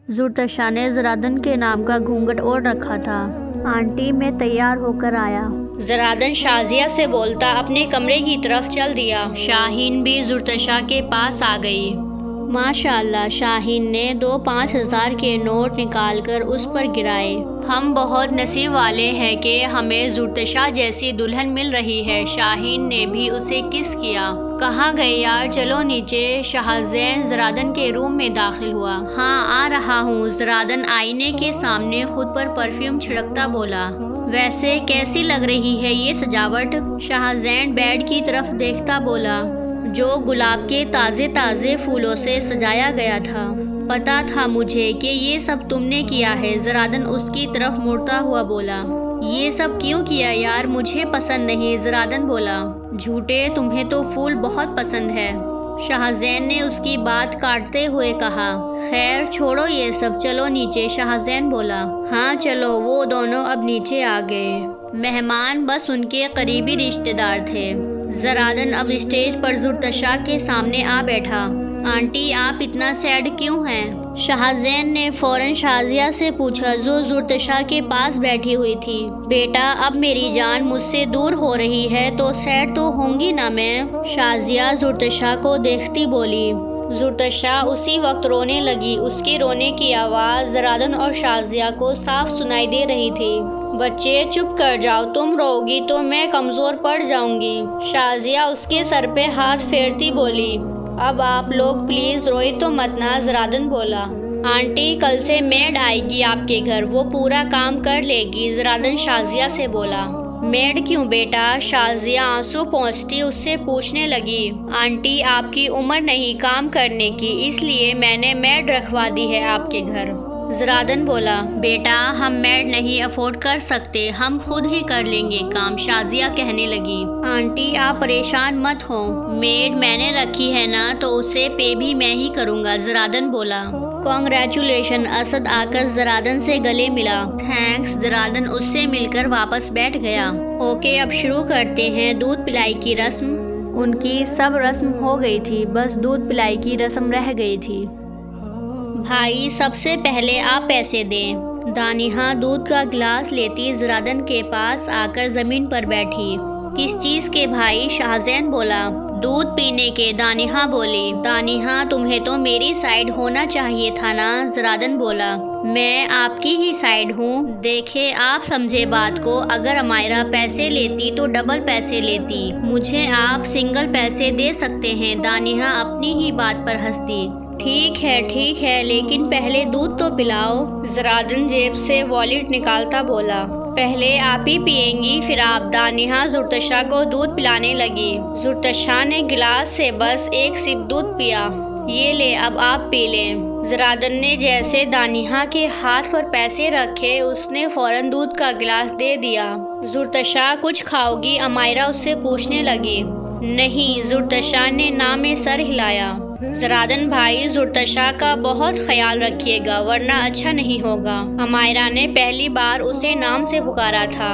जुर्तशा ने ज़रादन के नाम का घूंघट ओढ़ रखा था। आंटी मैं तैयार होकर आया। ज़रादन शाजिया से बोलता अपने कमरे की तरफ चल दिया। शाहीन भी जुर्तशा के पास आ गई। माशाअल्लाह, शाहीन ने 2 5,000 के नोट निकालकर उस पर गिराए। हम बहुत नसीब वाले हैं कि हमें जुर्तशा जैसी दुल्हन मिल रही है। शाहीन ने भी उसे किस किया। कहाँ गए यार, चलो नीचे। शाहज़ैन ज़रादन के रूम में दाखिल हुआ। हाँ आ रहा हूँ। ज़रादन आईने के सामने खुद पर परफ्यूम छिड़कता बोला। वैसे कैसी लग रही है ये सजावट? शाहज़ैन बेड की तरफ देखता बोला, जो गुलाब के ताज़े ताज़े फूलों से सजाया गया था। पता था मुझे कि ये सब तुमने किया है। ज़रादन उसकी तरफ मुड़ता हुआ बोला। ये सब क्यों किया यार, मुझे पसंद नहीं। ज़रादन बोला। झूठे, तुम्हें तो फूल बहुत पसंद है। शाहज़ैन ने उसकी बात काटते हुए कहा। खैर छोड़ो ये सब, चलो नीचे। शाहज़ैन बोला। हाँ चलो। वो दोनों अब नीचे आ गए। मेहमान बस उनके करीबी रिश्तेदार थे। ज़रादन अब स्टेज पर जुर्तशा के सामने आ बैठा। आंटी आप इतना सैड क्यों हैं? शाहज़ैन ने फ़ौरन शाजिया से पूछा, जो जुर्तशा के पास बैठी हुई थी। बेटा अब मेरी जान मुझसे दूर हो रही है तो सैड तो होंगी ना मैं। शाजिया जुर्तशा को देखती बोली। जुर्तशा उसी वक्त रोने लगी। उसके रोने की आवाज़ ज़रादन और शाजिया को साफ सुनाई दे रही थी। बच्चे चुप कर जाओ, तुम रोगी तो मैं कमज़ोर पड़ जाऊंगी। शाजिया उसके सर पे हाथ फेरती बोली। अब आप लोग प्लीज़ रोई तो मत ना। ज़रादन बोला। आंटी कल से मेड आएगी आपके घर, वो पूरा काम कर लेगी। ज़रादन शाजिया से बोला। मेड क्यों बेटा? शाजिया आंसू पोंछती उससे पूछने लगी। आंटी आपकी उम्र नहीं काम करने की, इसलिए मैंने मेड रखवा दी है आपके घर। ज़रादन बोला। बेटा हम मेड नहीं अफोर्ड कर सकते, हम खुद ही कर लेंगे काम। शाजिया कहने लगी। आंटी आप परेशान मत हो, मेड मैंने रखी है ना तो उसे पे भी मैं ही करूँगा। ज़रादन बोला। कॉन्ग्रेचुलेशन। असद आकर ज़रादन से गले मिला। थैंक्स। ज़रादन उससे मिलकर वापस बैठ गया। ओके अब शुरू करते हैं दूध पिलाई की रस्म। उनकी सब रस्म हो गई थी, बस दूध पिलाई की रस्म रह गई थी। भाई सबसे पहले आप पैसे दें। दानिहा दूध का गिलास लेती ज़रादन के पास आकर ज़मीन पर बैठी। किस चीज़ के भाई? शाहज़ैन बोला। दूध पीने के। दानिहा बोली। दानिहा तुम्हें तो मेरी साइड होना चाहिए था ना। ज़रादन बोला। मैं आपकी ही साइड हूँ। देखे आप समझे बात को, अगर अमायरा पैसे लेती तो डबल पैसे लेती। मुझे आप सिंगल पैसे दे सकते हैं। दानिहा अपनी ही बात पर हंसती। ठीक है लेकिन पहले दूध तो पिलाओ। ज़रादन जेब से वॉलेट निकालता बोला। पहले आप ही पिएंगी फिर आप। दानिहा जुर्तशा को दूध पिलाने लगी। जुर्तशा ने गिलास से बस एक सिप दूध पिया। ये ले अब आप पी लें। ज़रादन ने जैसे दानिहा के हाथ पर पैसे रखे, उसने फ़ौरन दूध का गिलास दे दिया। जुर्तशा कुछ खाओगी? अमायरा उससे पूछने लगी। नहीं। जुर्तशा ने ना में सर हिलाया। ज़रादन भाई जुर्तशा का बहुत ख्याल रखिएगा वरना अच्छा नहीं होगा। अमायरा ने पहली बार उसे नाम से पुकारा था।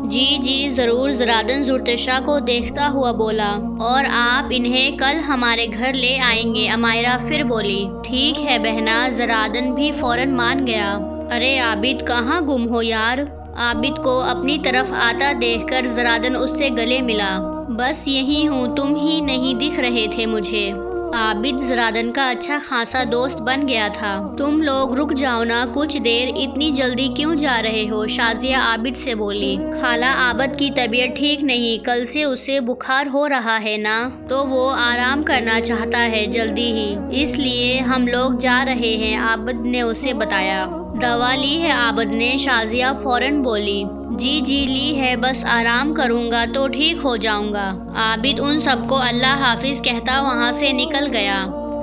जी ज़रूर। ज़रादन जुर्तशा को देखता हुआ बोला। और आप इन्हें कल हमारे घर ले आएंगे। अमायरा फिर बोली। ठीक है बहना। ज़रादन भी फ़ौरन मान गया। अरे आबिद कहाँ गुम हो यार? आबिद को अपनी तरफ आता देखकर ज़रादन उससे गले मिला। बस यही हूँ, तुम ही नहीं दिख रहे थे मुझे। आबिद ज़रादन का अच्छा खासा दोस्त बन गया था। तुम लोग रुक जाओ ना कुछ देर, इतनी जल्दी क्यों जा रहे हो? शाजिया आबिद से बोली। खाला आबिद की तबीयत ठीक नहीं, कल से उसे बुखार हो रहा है ना, तो वो आराम करना चाहता है जल्दी ही, इसलिए हम लोग जा रहे हैं। आबिद ने उसे बताया। दवा ली है आबिद ने? शाजिया फ़ौरन बोली। जी ली है, बस आराम करूँगा तो ठीक हो जाऊँगा। आबिद उन सबको अल्लाह हाफिज़ कहता वहाँ से निकल गया।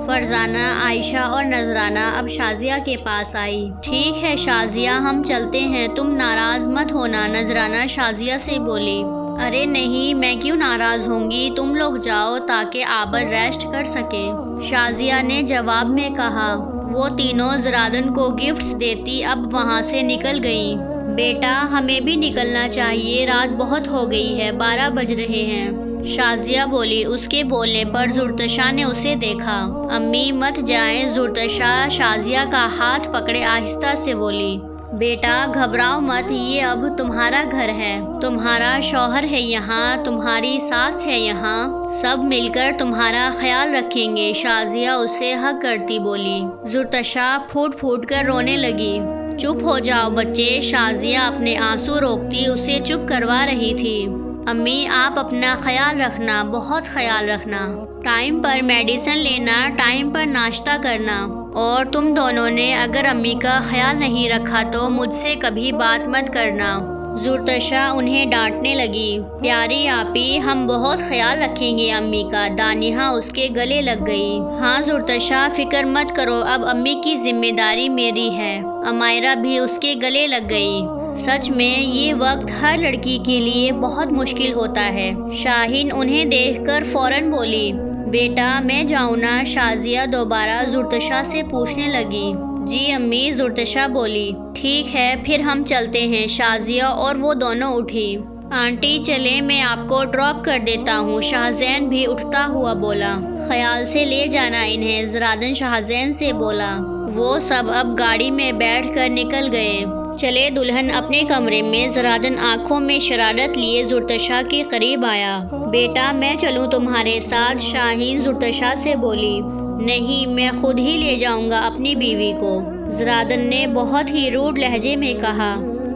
फरजाना, आयशा और नजराना अब शाजिया के पास आई। ठीक है शाजिया हम चलते हैं, तुम नाराज़ मत होना। नजराना शाजिया से बोली। अरे नहीं, मैं क्यों नाराज़ होंगी, तुम लोग जाओ ताकि आबिद रेस्ट कर सके। शाजिया ने जवाब में कहा। वो तीनों ज़रादन को गिफ्ट्स देती अब वहाँ से निकल गईं। बेटा हमें भी निकलना चाहिए, रात बहुत हो गई है, 12 बज रहे हैं। शाजिया बोली। उसके बोलने पर जुर्तशा ने उसे देखा। अम्मी मत जाएं। जुर्तशा शाजिया का हाथ पकड़े आहिस्ता से बोली, बेटा घबराओ मत, ये अब तुम्हारा घर है, तुम्हारा शौहर है यहाँ, तुम्हारी सास है यहाँ, सब मिलकर तुम्हारा ख्याल रखेंगे। शाजिया उसे हक करती बोली। जुर्तशा फूट फूट कर रोने लगी। चुप हो जाओ बच्चे। शाजिया अपने आंसू रोकती उसे चुप करवा रही थी। अम्मी आप अपना ख्याल रखना, बहुत ख्याल रखना, टाइम पर मेडिसिन लेना, टाइम पर नाश्ता करना, और तुम दोनों ने अगर अम्मी का ख्याल नहीं रखा तो मुझसे कभी बात मत करना। जुर्तशा उन्हें डांटने लगी। प्यारी आपी हम बहुत ख्याल रखेंगे अम्मी का। दानिहा उसके गले लग गई। हाँ जुर्तशा फिक्र मत करो, अब अम्मी की जिम्मेदारी मेरी है। अमायरा भी उसके गले लग गई। सच में ये वक्त हर लड़की के लिए बहुत मुश्किल होता है। शाहीन उन्हें देखकर फौरन बोली, बेटा मैं जाऊँ ना? शाजिया दोबारा जुर्तशा से पूछने लगी। जी अम्मी, जुर्तशा बोली। ठीक है फिर हम चलते हैं। शाजिया और वो दोनों उठी। आंटी चले, मैं आपको ड्रॉप कर देता हूँ। शाहजैन भी उठता हुआ बोला। ख्याल से ले जाना इन्हें, ज़रादन शाहजैन से बोला। वो सब अब गाड़ी में बैठ कर निकल गए। चले दुल्हन अपने कमरे में। ज़रादन आंखों में शरारत लिए जुर्तशा के करीब आया। बेटा मैं चलूँ तुम्हारे साथ? शाहीन जुर्तशा से बोली। नहीं, मैं खुद ही ले जाऊंगा अपनी बीवी को, ज़रादन ने बहुत ही रूड लहजे में कहा।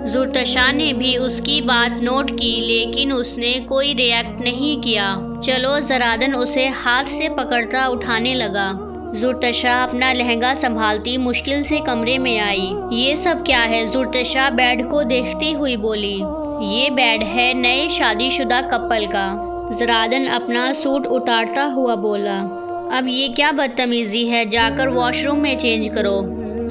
जुर्तशा ने भी उसकी बात नोट की लेकिन उसने कोई रिएक्ट नहीं किया। चलो, ज़रादन उसे हाथ से पकड़ता उठाने लगा। जुर्तशा अपना लहंगा संभालती मुश्किल से कमरे में आई। ये सब क्या है? जुर्तशा बेड को देखती हुई बोली। ये बेड है नए शादीशुदा कपल का। ज़रादन अपना सूट उतारता हुआ बोला। अब ये क्या बदतमीज़ी है, जाकर वॉशरूम में चेंज करो।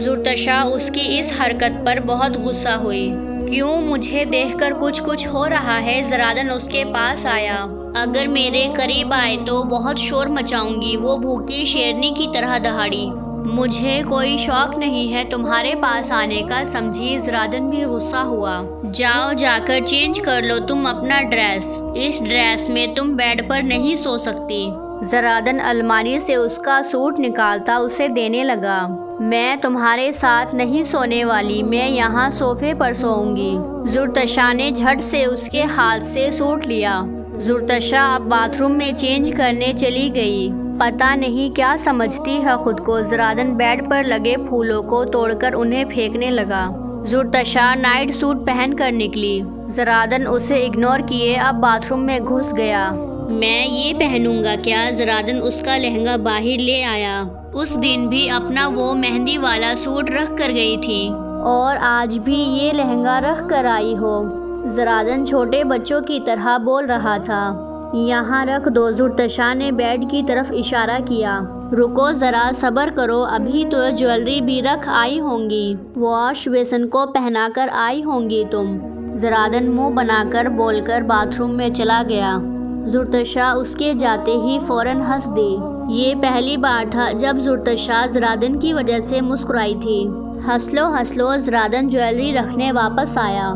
जुर्तशा उसकी इस हरकत पर बहुत गुस्सा हुई। क्यों? मुझे देखकर कुछ हो रहा है। ज़रादन उसके पास आया। अगर मेरे करीब आए तो बहुत शोर मचाऊंगी। वो भूखी शेरनी की तरह दहाड़ी। मुझे कोई शौक नहीं है तुम्हारे पास आने का, समझी। ज़रादन भी गुस्सा हुआ। जाओ जाकर चेंज कर लो तुम अपना ड्रेस। इस ड्रेस में तुम बेड पर नहीं सो सकती। ज़रादन अलमारी से उसका सूट निकालता उसे देने लगा। मैं तुम्हारे साथ नहीं सोने वाली, मैं यहाँ सोफे पर सोऊंगी। जुर्तशा ने झट से उसके हाथ से सूट लिया। जुर्तशा अब बाथरूम में चेंज करने चली गई। पता नहीं क्या समझती है खुद को। ज़रादन बेड पर लगे फूलों को तोड़कर उन्हें फेंकने लगा। जुर्तशा नाइट सूट पहन कर निकली। ज़रादन उसे इग्नोर किए अब बाथरूम में घुस गया। मैं ये पहनूंगा क्या? ज़रादन उसका लहंगा बाहर ले आया। उस दिन भी अपना वो मेहंदी वाला सूट रख कर गई थी और आज भी ये लहंगा रख कर आई हो। ज़रादन छोटे बच्चों की तरह बोल रहा था। यहाँ रख दो। जुर्तशा ने बेड की तरफ इशारा किया। रुको ज़रा, सब्र करो, अभी तो ज्वेलरी भी रख आई होंगी, वॉश बेसन को पहना कर आई होंगी तुम। ज़रादन मुंह बनाकर बोलकर बाथरूम में चला गया। जुर्तशा उसके जाते ही फौरन हंस दी। ये पहली बार था जब जुर्तशा ज़रादन की वजह से मुस्कुराई थी। हंस लो। ज़रादन ज्वेलरी रखने वापस आया।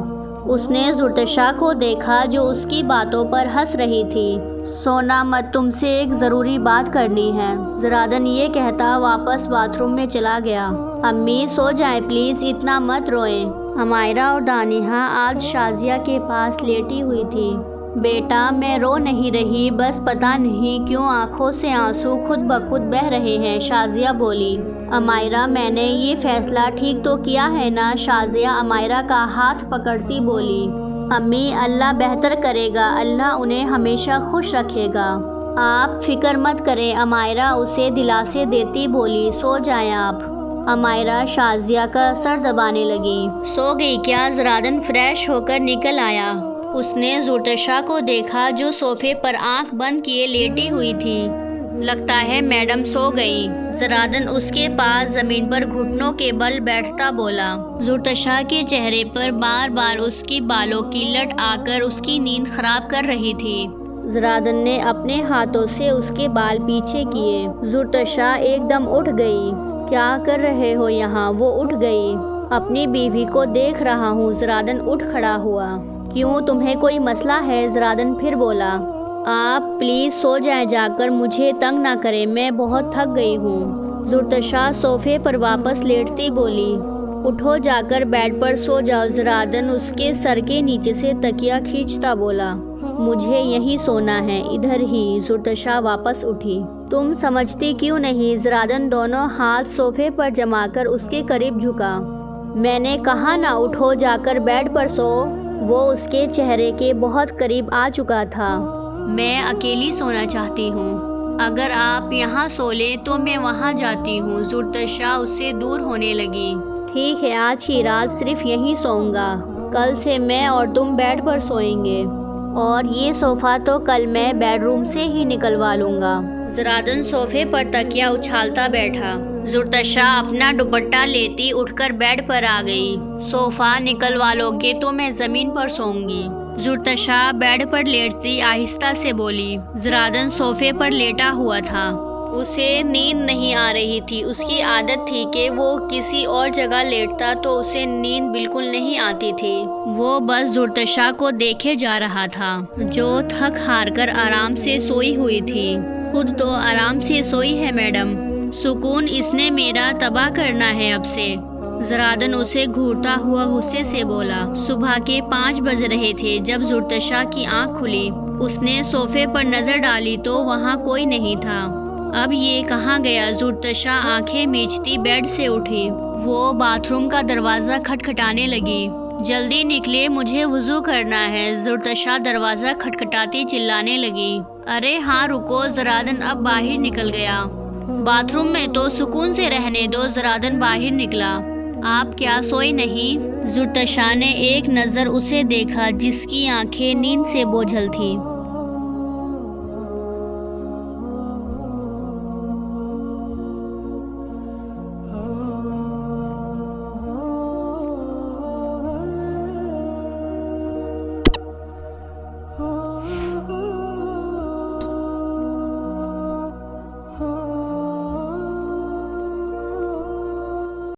उसने जुर्तशा को देखा जो उसकी बातों पर हंस रही थी। सोना मत, तुमसे एक ज़रूरी बात करनी है। ज़रादन ये कहता वापस बाथरूम में चला गया। अम्मी सो जाए प्लीज़, इतना मत रोएं। अमायरा और दानिहा आज शाजिया के पास लेटी हुई थी। बेटा मैं रो नहीं रही, बस पता नहीं क्यों आंखों से आंसू खुद ब खुद बह रहे हैं। शाजिया बोली। अमायरा मैंने ये फैसला ठीक तो किया है ना? शाजिया अमायरा का हाथ पकड़ती बोली। अम्मी अल्लाह बेहतर करेगा, अल्लाह उन्हें हमेशा खुश रखेगा, आप फिक्र मत करें। अमायरा उसे दिलासे देती बोली। सो जाएं आप। अमायरा शाजिया का सर दबाने लगी। सो गई क्या? ज़रादन फ्रेश होकर निकल आया। उसने जुर्तशा को देखा जो सोफे पर आंख बंद किए लेटी हुई थी। लगता है मैडम सो गई। ज़रादन उसके पास ज़मीन पर घुटनों के बल बैठता बोला। जुर्तशा के चेहरे पर बार बार उसकी बालों की लट आकर उसकी नींद खराब कर रही थी। ज़रादन ने अपने हाथों से उसके बाल पीछे किए। जुर्तशा एकदम उठ गई। क्या कर रहे हो यहाँ? वो उठ गई। अपनी बीवी को देख रहा हूँ। ज़रादन उठ खड़ा हुआ। क्यों, तुम्हें कोई मसला है? ज़रादन फिर बोला। आप प्लीज़ सो जाएं जाकर, मुझे तंग ना करें, मैं बहुत थक गई हूँ। जुर्तशा सोफे पर वापस लेटती बोली, उठो जाकर बेड पर सो जाओ। ज़रादन उसके सर के नीचे से तकिया खींचता बोला, मुझे यहीं सोना है, इधर ही। जुर्तशा वापस उठी। तुम समझती क्यों नहीं? ज़रादन दोनों हाथ सोफे पर जमाकर उसके करीब झुका। मैंने कहा ना, उठो जाकर बेड पर सो। वो उसके चेहरे के बहुत करीब आ चुका था। मैं अकेली सोना चाहती हूँ, अगर आप यहाँ सो ले तो मैं वहाँ जाती हूँ। जुर्तशा उससे दूर होने लगी। ठीक है, आज ही रात सिर्फ यहीं सोऊंगा, कल से मैं और तुम बेड पर सोएंगे, और ये सोफ़ा तो कल मैं बेडरूम से ही निकलवा लूँगा। ज़रादन सोफे पर तकिया उछालता बैठा। जुर्तशा अपना दुपट्टा लेती उठकर बेड पर आ गई। सोफ़ा निकलवा लोगे तो मैं ज़मीन पर सोऊंगी। जुर्तशा बेड पर लेटती आहिस्ता से बोली। ज़रादन सोफे पर लेटा हुआ था। उसे नींद नहीं आ रही थी। उसकी आदत थी कि वो किसी और जगह लेटता तो उसे नींद बिल्कुल नहीं आती थी। वो बस जुर्तशा को देखे जा रहा था, जो थक हार कर आराम से सोई हुई थी। खुद तो आराम से सोई है मैडम, सुकून इसने मेरा तबाह करना है अब से। ज़रादन उसे घूरता हुआ गुस्से से बोला। सुबह के 5 बज रहे थे जब जुर्तशा की आंख खुली। उसने सोफे पर नज़र डाली तो वहाँ कोई नहीं था। अब ये कहाँ गया? जुर्तशा आंखें मीचती बेड से उठी। वो बाथरूम का दरवाज़ा खटखटाने लगी। जल्दी निकले, मुझे वुज़ू करना है। जुर्तशा दरवाज़ा खटखटाती चिल्लाने लगी। अरे हाँ रुको। ज़रादन अब बाहर निकल गया। बाथरूम में तो सुकून से रहने दो। ज़रादन बाहर निकला। आप क्या सोई नहीं? जुर्तशा ने एक नज़र उसे देखा जिसकी आंखें नींद से बोझल थी।